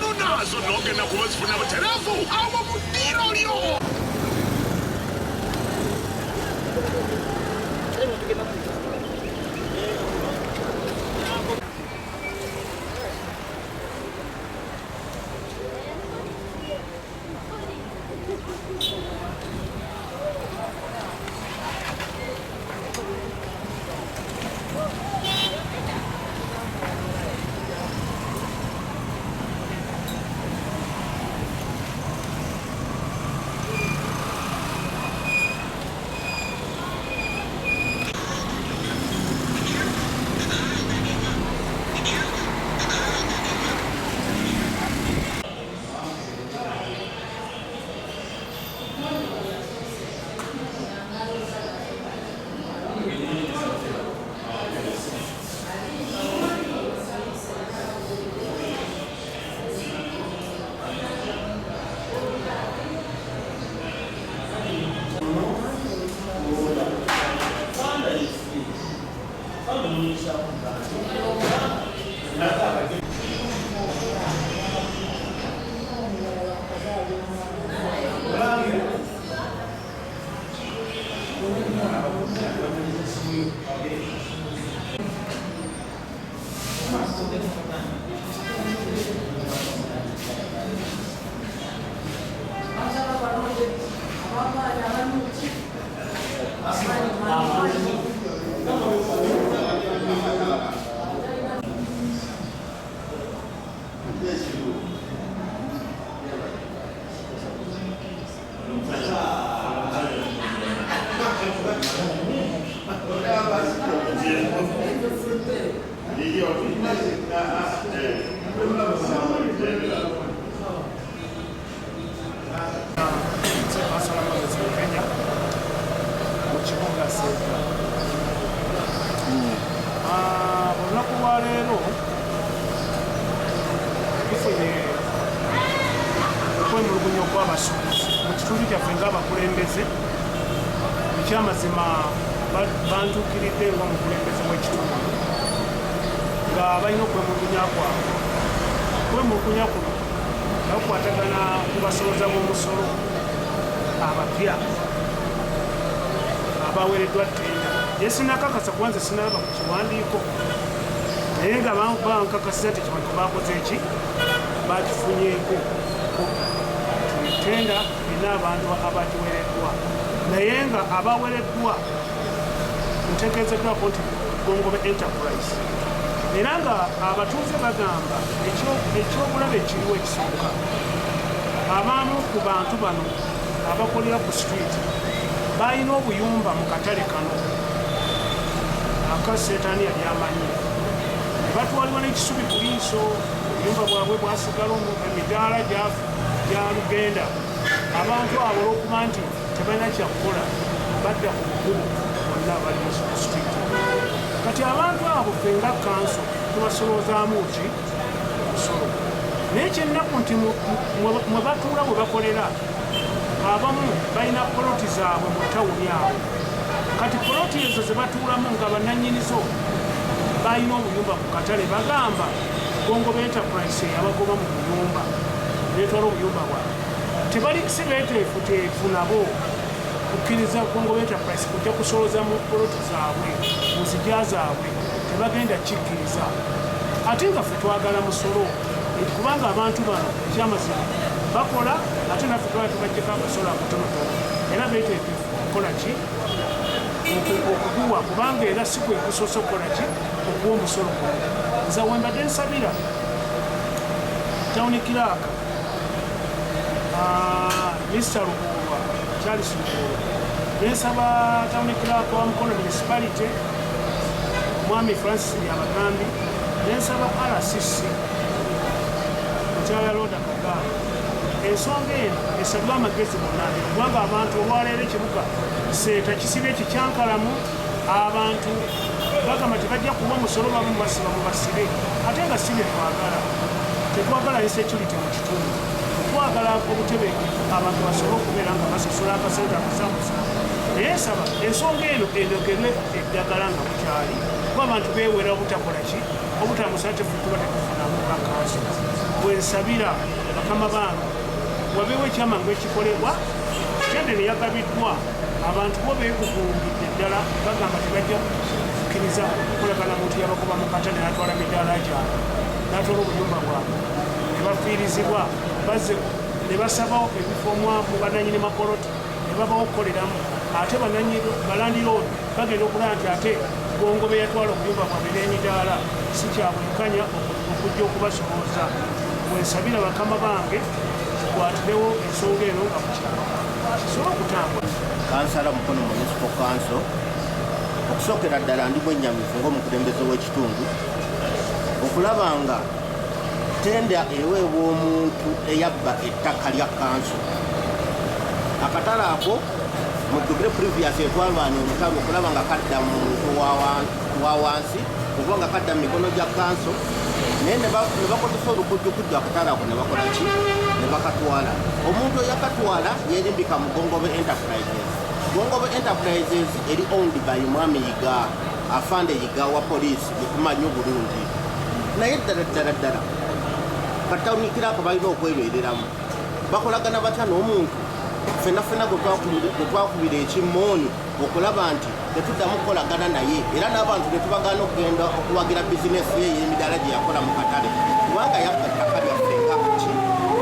entono nazo nogenda kubazifuna buterafu abo mu ddiiro lyo. Ekyamazima bantuukiridde nga mukulembeze w'ekitundu nga balina okwemulugunya kwabwe. Okwemulugunya kuno bakukwatagana ku basoloza b'omusolo abapya abaweereddwa ttenda. Ye sinakakasa kubanza sinalaba ku kiwandiiko naye nga bankakasiza nti ekiwandiiko bakoze eki bakifunyeeko ttenda erina abantu abagiweereddwa naye nga abaweereddwa ntegeezeddwako nti Gongobe Enterprise era nga abatuuze bagamba ekyobulabe ekiriwo ekisooka abamu ku bantu bano abakolera ku street balina obuyumba mu katale kano aka Setaani yali amanyi ne batwalibwa n'ekisubi ku liiso obuyumba bwabwe bwasigala emidaala gya lugenda. Abantu abo olw'okuba nti tebalina kyakukola badda ku bukubo bonna abali mu street. Kati abantu abo ffe nga kanso tubasolozaamu ki omusolo naye kyennaku nti mwe batuula bwe bakolera abamu balina poloti zaabwe mu tawuni awo. Kati poloti ezo ze batuulamu nga bannannyinizo balina obuyumba ku katale bagamba Gongobe Enterprise yabagoba mu buyumba neetwala obuyumba bwabwe. Tebali si beeteefuteefu nabo kukkiriza Gongobe Enterprise kujja kusoloza mu poloti zaabwe mu zijja zaabwe tebagenda kikkiriza. Ate nga ffe twagala musolo kubanga abantu bano ekyamazima bakola ate naffe twala tubajjeko amasolo akutonotono era beeteekefu okukola ki okuguwa kubanga era si kwe kusoose okukola ki okuwa omusolo guno. Nze wembadde nsabira tawuni kiraaka Mr. Lubuulwa Charles Lubuulwa nensaba tawuni kiraaka wa Mukono municipality Mwami Francis Yabagambi nensaba RCC Mukyala Roda Kagala ensonga eno esabwa amagezi bonna kubanga abantu olwaleero ekibuga Seeta kisibye ekikyankalamu abantu bagamba tebajja kuwa omusolo bamu basiba mu basibe ate nga si bye twagala. Tetwagala insecurity mu kitundu, twagala obutebenkevu abantu basobole okubeera nga basosola akasente akasamusamu. Naye nsaba ensonga eno eyogerwe eddagala nga bukyali kuba abantu beewera obutakola ki obutamusa tefutuba tetufunamu bakanso bwensabira bakama bange wabeewo ekyamangu ekikolebwa kyandene yagabiddwa abantu bo beekugumbidde ddala bagamba tebajja kukkiriza kukolagana muntu yabakuba mu katale n'atwala midaala gyabwe n'atwala obuyumba bwabwe ne bafiirizibwa bazze ne basabawo ebifo mu bananyini makoloti ne babawo okukoleramu ate balandiroodi bagenda okulaba nti ate Gongobe yatwala obuyumba bwabwe n'emidaala si kyabwenkanya okujja okubasobooza bwensabira bakama bange kikwatirewo ensonga eno nga mukyalo kisobola okutambula. Kansala Mukono Municipal Council okusookera ddala ndi mwennyamivu ng'omukulembeze w'ekitundu okulaba nga tenda eweebwa omuntu eyabba ettaka lya kanso. Akatale ako mujjukire previous etwalwana omutalo okulaba nga kadda mu muntu wa wansi okuba nga kadda mu mikono gya kanso naye ne bakozesa olukujjukujju akatale ako ne bakola ki ne bakatwala. Omuntu eyakatwala yeerimbika mu Gongobe Enterprises. Gongobe Enterprises eri owned by Mwami Yiga afande Yiga wa poliisi ekumanyi obulungi naye ddala katawunikira ako balina okwebeereramu bakolagana batya n'omuntu fenafena gwe twakubira ekimmoonyo okulaba nti tetuddamu kukolagana naye era n'abantu ne tubagana okugenda okuwagira bizinesi ye y'emidaala gye yakola mu katale kubanga yabba ettaka lyaffe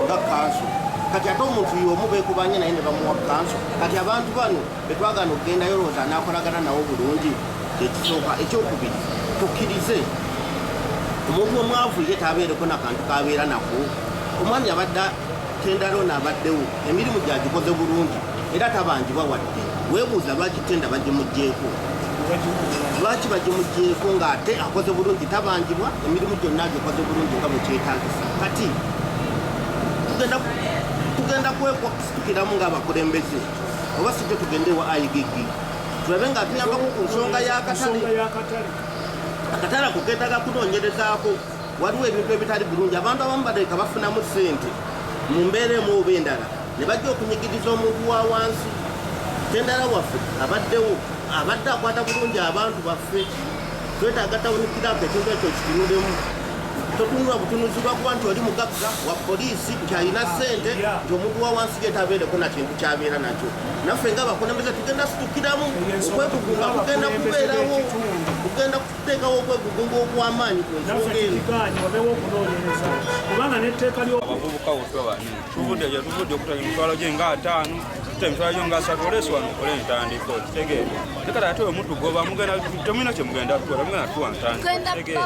nga kanso. Kati ate omuntu y'omu beekubanye naye ne bamuwa kanso. Kati abantu bano betwagana okugendayo lowooza n'akolagana nawo bulungi. Ekisooka ekyokubiri tukkirize omuntu omwavu ye taabeereko nakantu kaabeera nako. Omwami abadde tenda loona abaddewo emirimu gyagikoze bulungi era tabanjibwa wadde. Weebuuza lwaki tenda bagimuggyeko, lwaki bagimuggyeko ng'ate akoze bulungi tabanjibwa, emirimu gyonna agikoze bulungi nga bwe kyetaagisa. Kati tugenda kwekusikiramu ng'abakulembeze oba sijjo tugende wa IGG tulabe nga tuyambako ku nsonga y'akatale. Akatale ako keetaaga kunoonyerezaako. Waliwo ebintu ebitali bulungi, abantu abamu baleka bafunamu ssente mu mbeera emu oba endala ne bajja okunyigiriza omuntu wa wansi. Tendala waffe abaddewo abadde akwata bulungi abantu baffe. Twetaaga tawunikirako ekintu ekyo kitunulemu. Totunula butunuzibwa kuba nti oli mugagga wa poliisi nti alina ssente nti omuntu wa wansi ye tabeereko na kintu kyabeera nakyo. Naffe nga bakulembeze tugenda situkkiramu okwegugunga kugenda kubeerawo, kugenda kuteekawo okwegugunga okw'amaanyi ku nsonga eno. Abavubuka wetwabani tuvudde okutala emitwalo gye nga 5 emitwalo gyo nga 3 oleesi wano okole entandiko kitegeere tekala ate wemutugoba mugenda temulina kye mugenda tukola mugenda tuwa ntandiko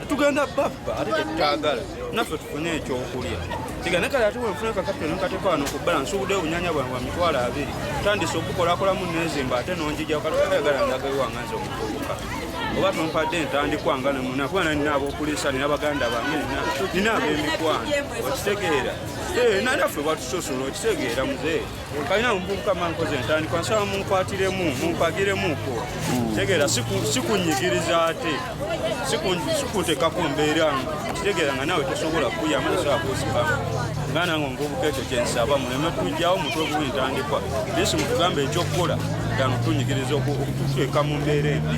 tugenda babba ate tetutagala naffe tufune ekyokulya tigane kale ate wenfune kakapitoni nkateeka wano ku bbala nsuubudde obunyanya bwange bwa mitwalo 2 tandise okukolaakolamu nezimba ate nonjijjawo katayagala ndagayiwanganze omuvubuka oba tumpadde entandikwa nga nemuna kubana nina ab'okuliisa nina baganda bange nina ab'emikwano okitegeera naffe bwatusosola okitegeera muzeeyi kalina muvubuka mankoze entandikwa nsaba munkwatiremu mumpagiremuko kitegeera sikunyigiriza ate sikuntekako mbeera kitegeera nga nawe tosobola kuyamba nasobola kusibamu nga nange omuvubuka ekyo kyensaba muleme tujjawo mutwe guba entandikwa naye simutugambe ekyokukola gano tunyigiriza okututeeka mu mbeera embi.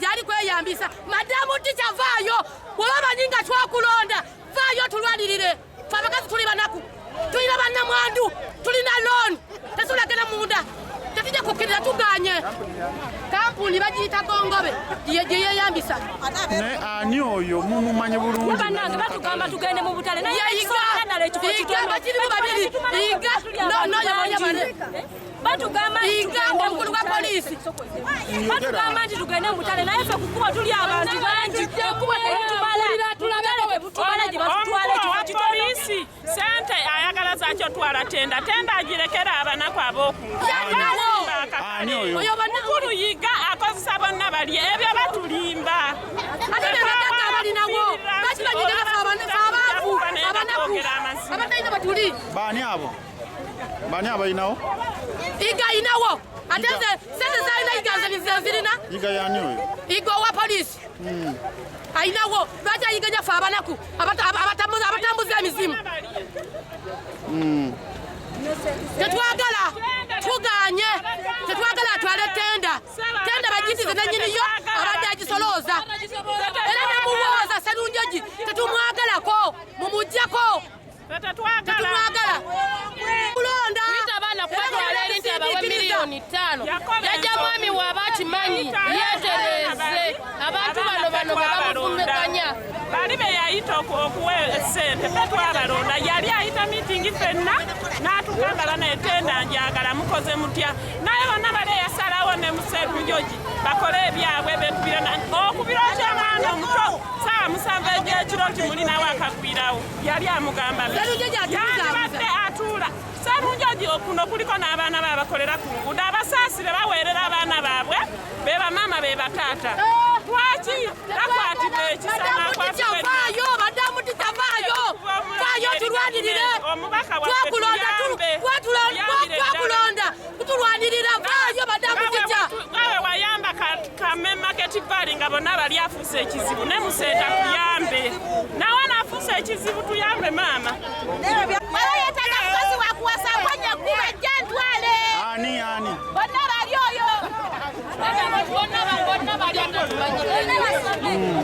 Jali kweyambisa madamu tikyavaayo bw'oba banyinga twakulonda vaayo tulwanirire fe abakazi tuli banaku tulina bannamwandu tulina looni tesulagena munda tetujja kukkirira tuganye kampuni bagiyita Gongobe gye yeeyambisa naye ani oyo mumumanyi bulungi bannange batugamba tugende mu butale nayeigamba kirimu babiri iga noyoboyabane batugamba omukulu gwa poliisi batugamba nti tugende mu butale naye ffe kukuba tuli abantu bangi ekuba tetumala bwebutubala gye batutwala poliisi sente ayagala zakyo twala tenda agirekera abanaku ab'okumukulu yiga akozesa bonna bali ebyo batulimba baani abo balinawo iga inawo ate sente zalina yiganza zirina yiga yani oyo igo wa polisi ainawo lwaki ayiganya fe abanaku abatambuza emizimu tetwagala tuganye tetwagala atwale tenda bagitize nenyiniyo abadde agisolooza era nemuwooza Sserunjogi tetumwagalako mumujjako tetumwagala kulonda miliyoni 5 yajja mwami waaba akimanyi yeetereze abantu bano babavumeganya bali be yayita okuwa essente fe twabalonda yali ayita miitingi fenna n'atugamba banetenda njagala mukoze mutya naye bonna bali yasalawo ne mu Sserunjogi bakole ebyabwe ebintu byonna okubirooza omwana omuto saa 7 egy'ekiro timulinawo akagwirawo yali amugamba yandibadde atuula Sserunjogi okuno kuliko n'abaana babakolera ku nguudo abasaasire baweerera abaana baabwe be bamaama be bataata lwaki bakwatibwa ekisama vaayo badamu titavaayo vaayo tulwanirire twakulonda tutulwanirira vaayo badamu tija gawe wayamba kame market valley nga bonna bali afuuse ekizibu ne museeta tuyambe nawe naafuuse ekizibu tuyambe maama yetaaga mukozi wakuwasa kwanya kuba ejjantwale ani bonna bali oyo bonna bali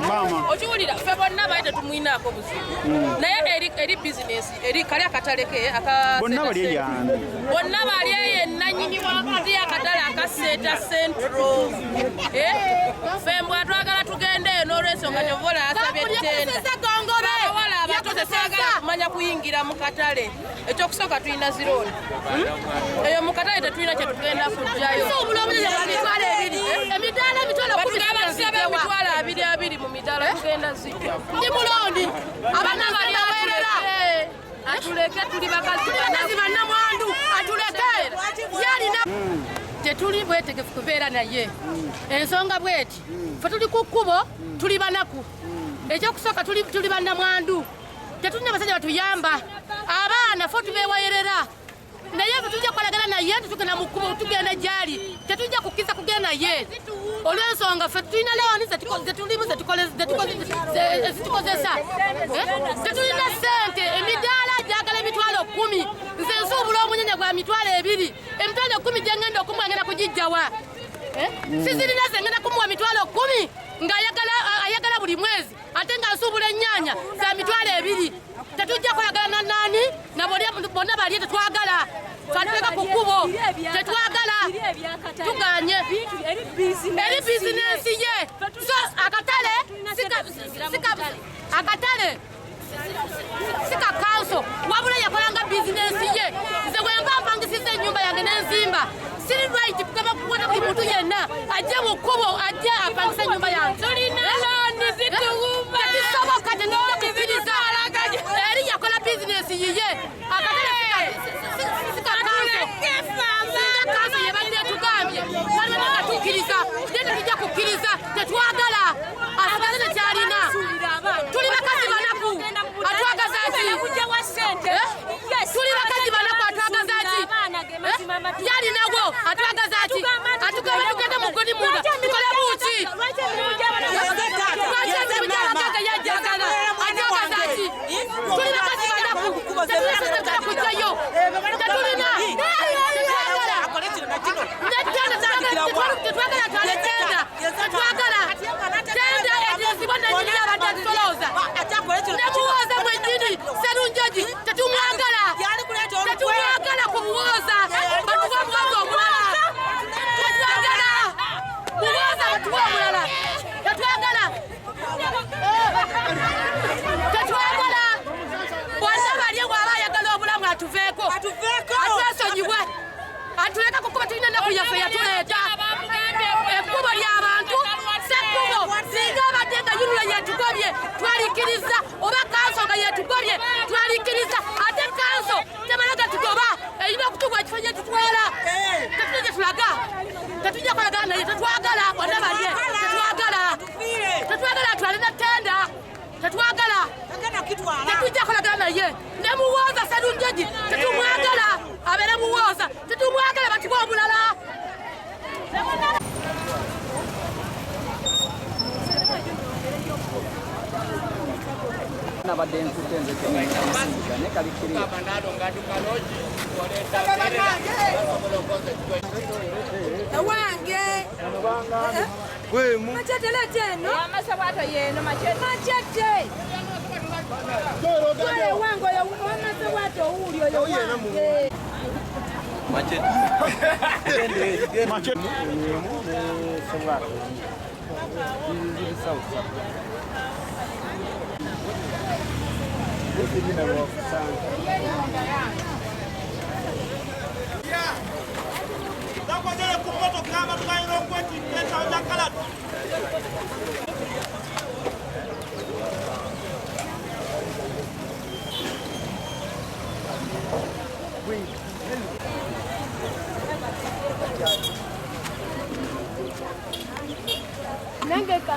mama okiwulira ffe bonna bali tetumwinaako buzibu naye eri bizinesi eri kali akataleke bonna bali eyani bonna bali eyo enanyini wakati akatale akaseeta centro ffe mbw atwagala tugende eyo n'olwensonga nyovola asabye ettenda abawala abato tetwagala kumanya kuyingira mu katale ekyokusooka tulina zironi eyo mu katale tetulina kyetugenda kujjayo emidaala emitwalo 2 mu midaala tugenda zijja ndi mulondi abaana bali aweerera atuleke tuli bakazi bannamwandu atuleke yalina tetuli bwetegefu kubeera naye ensonga bweti fe tuli ku kkubo tuli banaku ekyokusooka tuli bannamwandu tetulina basajja batuyamba abaana fe tubeewayerera naye fe tujja kukolagana naye tetugenda mu kkubo tugenda gyali tetujja kukkiriza kugenda naye olw'ensonga ffe tulina lewani zetulimu zetukozesa tetulina ssente emidaala gyagala emitwalo 10 nze nsuubula omunyenya gwa mitwalo 2 emitwalo 10 gyengenda okumuwa ngenda kugijjawa sizirina zengenda kumuwa mitwalo 10 ng'ayagala buli mwezi ate nga nsuubula ennyaanya za mitwalo 2 tetujja kolagana nani na bonna bali tetwagala twatuleka ku kkubo tetwagala tuganye eri bizinensi ye so akatale sika kanso wabula yakolanga bizinensi ye nze bwemba mpangisiza ennyumba yange n'enzimba siri right kugaba kukwata buli muntu yenna ajje mu kkubo ajje apangisa ennyumba yange tekisoboka tetujja kukiriza eri yakola bizinensi yiye akatale sika kanso yebadde tugambye balibanga tukkiriza naye tetujja kukkiriza tetwagala asigale tekyalina tuli bakazi banaku atwagaza ki tuli bakazi banaku atwagaza ki yalinawo atwagaza ki atugamba tugende mu goni munda tukole buki yajagala atwagaza ki tuli bakazi banaku tetulina kujjayo tetulina tetwagala twale tenda tetwagala tenda etesibwa nenyinira abantu azisolooza nemuwooza mwennyini Sserunjogi tetumwagala kumuwooza batuwa omuwooza omulala tetwagala muwooza batuwa omulala tetwagala bonna balye bw'aba ayagala obulamu atuveeko atwesonyiwe atuleka kukuba tulina ennaku yaffe yatuleeta ekkubo ly'abantu sekkubo singa abadde nga yunula yetugobye twalikkiriza oba kanso nga yetugobye twalikkiriza ate kanso temala gatugoba erina okutugwa ekifo gye tutwala tetulina gye tulaga tetujja kolagana naye tetwagala bonna balye tetwagala atwale na tenda tetwagala tetujja kolagana naye nemuwooza Sserunjogi tetumwagala abeere muwooza tetumwagala batiba omulala nabadde nkutte nze temusinga naye kalikiriyo ewange machete lete eno amasabwato yeno machete ewange oyo wamasabwato owuli oyo wange Nengeka.